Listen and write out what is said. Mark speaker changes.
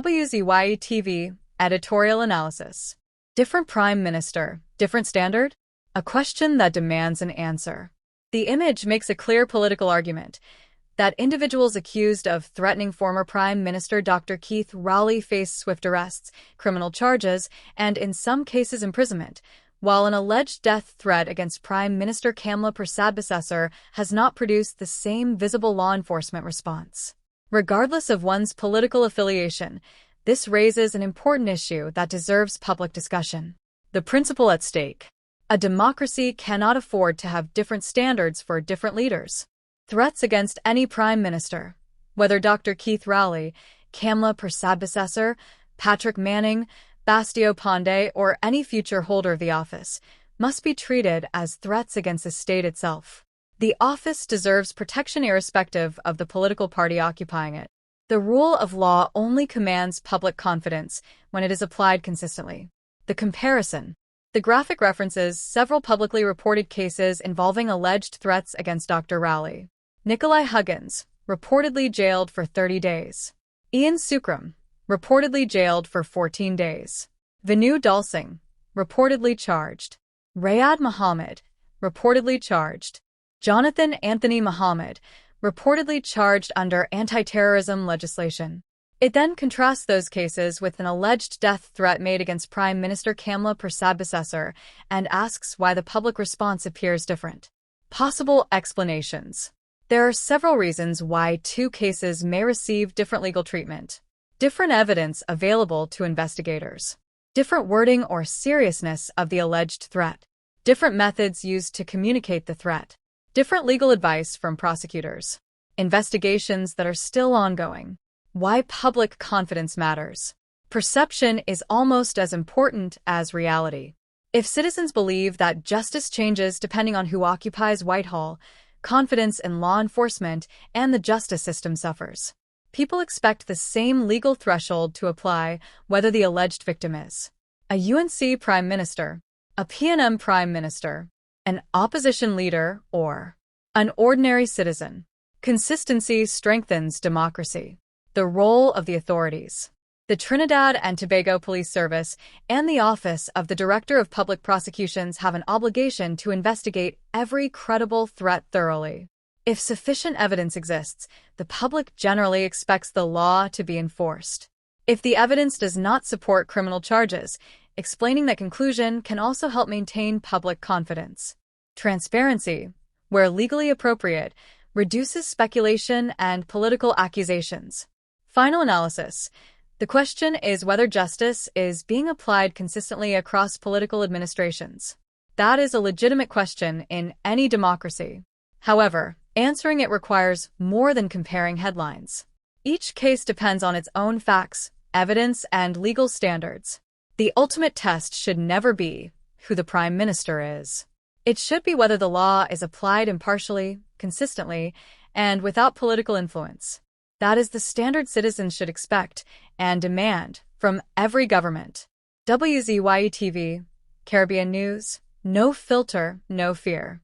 Speaker 1: WZYE-TV Editorial Analysis. Different Prime Minister, different standard? A question that demands an answer. The image makes a clear political argument that individuals accused of threatening former Prime Minister Dr. Keith Rowley face swift arrests, criminal charges, and in some cases imprisonment, while an alleged death threat against Prime Minister Kamla Persad Bissessar has not produced the same visible law enforcement response. Regardless of one's political affiliation, this raises an important issue that deserves public discussion. The principle at stake. A democracy cannot afford to have different standards for different leaders. Threats against any prime minister, whether Dr. Keith Rowley, Kamla Persad Bissessar, Patrick Manning, Bastio Pandey, or any future holder of the office, must be treated as threats against the state itself. The office deserves protection irrespective of the political party occupying it. The rule of law only commands public confidence when it is applied consistently. The comparison. The graphic references several publicly reported cases involving alleged threats against Dr. Rowley. Nikolai Huggins, reportedly jailed for 30 days. Ian Sukram, reportedly jailed for 14 days. Vinu Dalsingh, reportedly charged. Rayad Muhammad, reportedly charged. Jonathan Anthony Muhammad, reportedly charged under anti-terrorism legislation. It then contrasts those cases with an alleged death threat made against Prime Minister Kamla Persad Bissessar and asks why the public response appears different. Possible explanations. There are several reasons why two cases may receive different legal treatment. Different evidence available to investigators. Different wording or seriousness of the alleged threat. Different methods used to communicate the threat. Different legal advice from prosecutors. Investigations that are still ongoing. Why public confidence matters. Perception is almost as important as reality. If citizens believe that justice changes depending on who occupies Whitehall, confidence in law enforcement and the justice system suffers. People expect the same legal threshold to apply whether the alleged victim is a UNC Prime Minister, a PNM Prime Minister, an opposition leader, or an ordinary citizen. Consistency strengthens democracy. The role of the authorities. The Trinidad and Tobago Police Service and the Office of the Director of Public Prosecutions have an obligation to investigate every credible threat thoroughly. If sufficient evidence exists, the public generally expects the law to be enforced. If the evidence does not support criminal charges, explaining that conclusion can also help maintain public confidence. Transparency, where legally appropriate, reduces speculation and political accusations. Final analysis. The question is whether justice is being applied consistently across political administrations. That is a legitimate question in any democracy. However, answering it requires more than comparing headlines. Each case depends on its own facts, evidence, and legal standards. The ultimate test should never be who the Prime Minister is. It should be whether the law is applied impartially, consistently, and without political influence. That is the standard citizens should expect and demand from every government. WZYE-TV, Caribbean News, no filter, no fear.